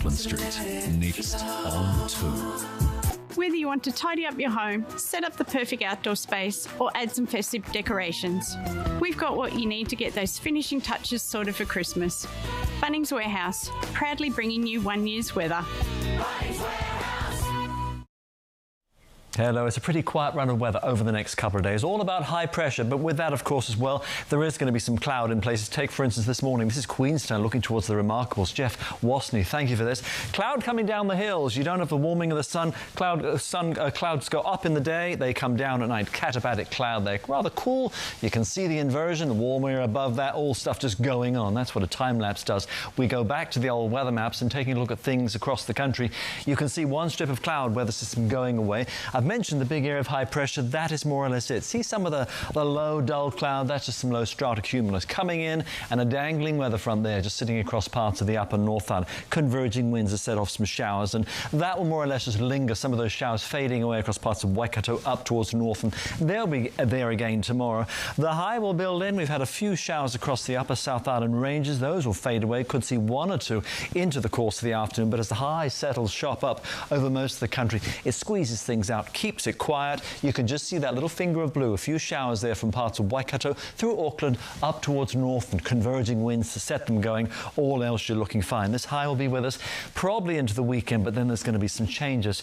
Auckland Street. Next on 2. Whether you want to tidy up your home, set up the perfect outdoor space, or add some festive decorations, we've got what you need to get those finishing touches sorted for Christmas. Bunnings Warehouse, proudly bringing you 1 year's weather. Hello, it's a pretty quiet run of weather over the next couple of days, all about high pressure, but with that, of course, as well, there is going to be some cloud in places. Take, for instance, this morning, this is Queenstown looking towards the Remarkables. Jeff Wasney, thank you for this. Cloud coming down the hills. You don't have the warming of the sun. Clouds go up in the day, they come down at night. Katabatic cloud, they're rather cool. You can see the inversion, the warm air above that, all stuff just going on. That's what a time-lapse does. We go back to the old weather maps and taking a look at things across the country. You can see one strip of cloud weather system going away. I've mentioned the big area of high pressure. That is more or less it. See some of the low, dull cloud? That's just some low stratocumulus coming in, and a dangling weather front there, just sitting across parts of the upper North Island. Converging winds have set off some showers, and that will more or less just linger. Some of those showers fading away across parts of Waikato up towards the north, and they'll be there again tomorrow. The high will build in. We've had a few showers across the upper South Island ranges. Those will fade away. Could see one or two into the course of the afternoon, but as the high settles shop up over most of the country, it squeezes things out, keeps it quiet. You can just see that little finger of blue, a few showers there from parts of Waikato through Auckland up towards north, and converging winds to set them going. All else you're looking fine. This high will be with us probably into the weekend, but then there's going to be some changes,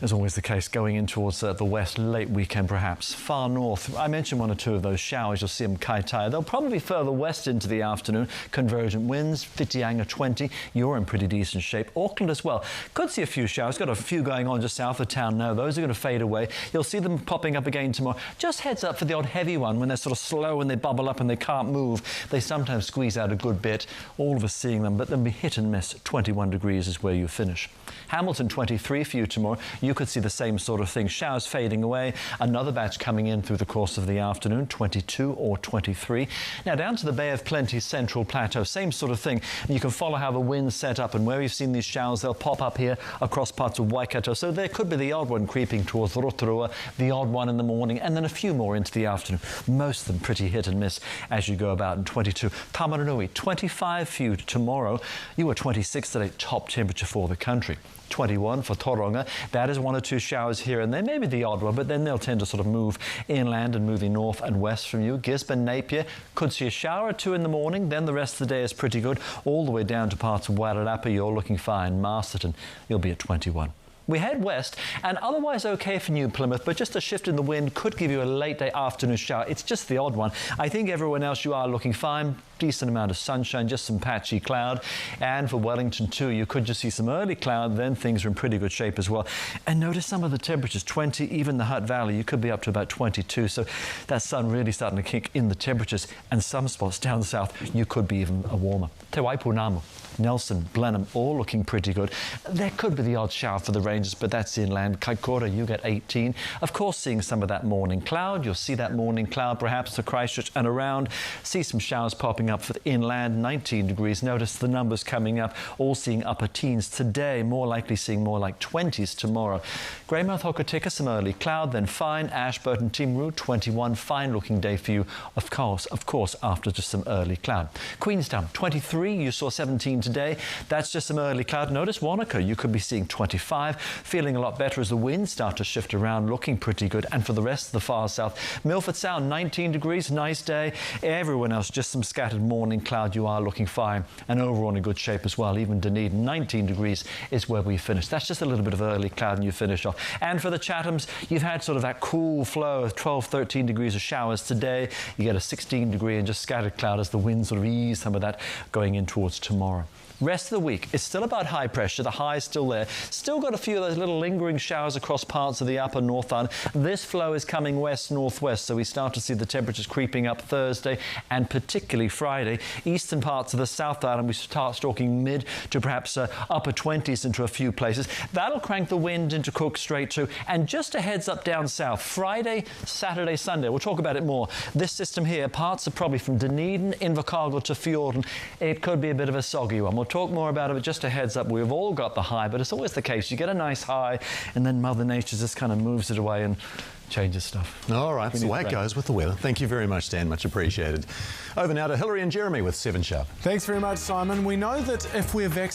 as always the case, going in towards the west, late weekend perhaps. Far north, I mentioned one or two of those showers. You'll see them Kaitaia. They'll probably be further west into the afternoon. Convergent winds, Whitianga 20. You're in pretty decent shape. Auckland as well. Could see a few showers. Got a few going on just south of town now. Those are going to fade away. You'll see them popping up again tomorrow. Just heads up for the odd heavy one when they're sort of slow and they bubble up and they can't move. They sometimes squeeze out a good bit. All of us seeing them, but they'll be hit and miss. 21 degrees is where you finish. Hamilton 23 for you tomorrow. You could see the same sort of thing. Showers fading away. Another batch coming in through the course of the afternoon, 22 or 23. Now down to the Bay of Plenty Central Plateau, same sort of thing. You can follow how the winds set up, and where we've seen these showers, they'll pop up here across parts of Waikato. So there could be the odd one creeping towards Rotorua, the odd one in the morning, and then a few more into the afternoon. Most of them pretty hit and miss as you go about. In 22. Tamaranui, 25 for you tomorrow. You were 26 today, top temperature for the country. 21 for Tauranga. That is one or two showers here and there, maybe the odd one, but then they'll tend to sort of move inland and moving north and west from you. Gisborne, Napier, could see a shower or two in the morning, then the rest of the day is pretty good. All the way down to parts of Wairarapa, you're looking fine. Masterton, you'll be at 21. We head west, and otherwise okay for New Plymouth, but just a shift in the wind could give you a late day afternoon shower. It's just the odd one. I think everyone else, you are looking fine. Decent amount of sunshine, just some patchy cloud. And for Wellington too, you could just see some early cloud, then things are in pretty good shape as well. And notice some of the temperatures, 20, even the Hutt Valley, you could be up to about 22. So that sun really starting to kick in the temperatures, and some spots down south, you could be even warmer. Te Waipunamu, Nelson, Blenheim, all looking pretty good. There could be the odd shower for the Rangers, but that's inland. Kaikoura, you get 18. Of course, seeing some of that morning cloud. You'll see that morning cloud perhaps to Christchurch and around. See some showers popping up for the inland, 19 degrees. Notice the numbers coming up, all seeing upper teens today, more likely seeing more like 20s tomorrow. Greymouth, Hokitika, some early cloud, then fine. Ashburton, Timaru, 21. Fine looking day for you, of course, after just some early cloud. Queenstown, 23. You saw 17 today. That's just some early cloud. Notice Wanaka, you could be seeing 25. Feeling a lot better as the winds start to shift around, looking pretty good. And for the rest of the far south, Milford Sound, 19 degrees, nice day. Everyone else, just some scattered morning cloud. You are looking fine, and overall in good shape as well. Even Dunedin, 19 degrees is where we finish. That's just a little bit of early cloud and you finish off. And for the Chathams, you've had sort of that cool flow of 12, 13 degrees of showers today. You get a 16 degree and just scattered cloud as the winds sort of ease some of that going in towards tomorrow. Rest of the week, it's still about high pressure. The high is still there. Still got a few of those little lingering showers across parts of the upper North Island. This flow is coming west-northwest, so we start to see the temperatures creeping up Thursday and particularly Friday. Eastern parts of the South Island, we start stalking mid to perhaps upper 20s into a few places. That'll crank the wind into Cook Strait too. And just a heads up down south, Friday, Saturday, Sunday, we'll talk about it more. This system here, parts are probably from Dunedin, Invercargill to Fiordland. It could be a bit of a soggy one. We'll talk more about it, but just a heads up, we've all got the high, but it's always the case. You get a nice high, and then Mother Nature just kind of moves it away and changes stuff. All right, that's the way it goes with the weather. Thank you very much, Dan. Much appreciated. Over now to Hillary and Jeremy with 7 Sharp. Thanks very much, Simon. We know that if we're vaccinated,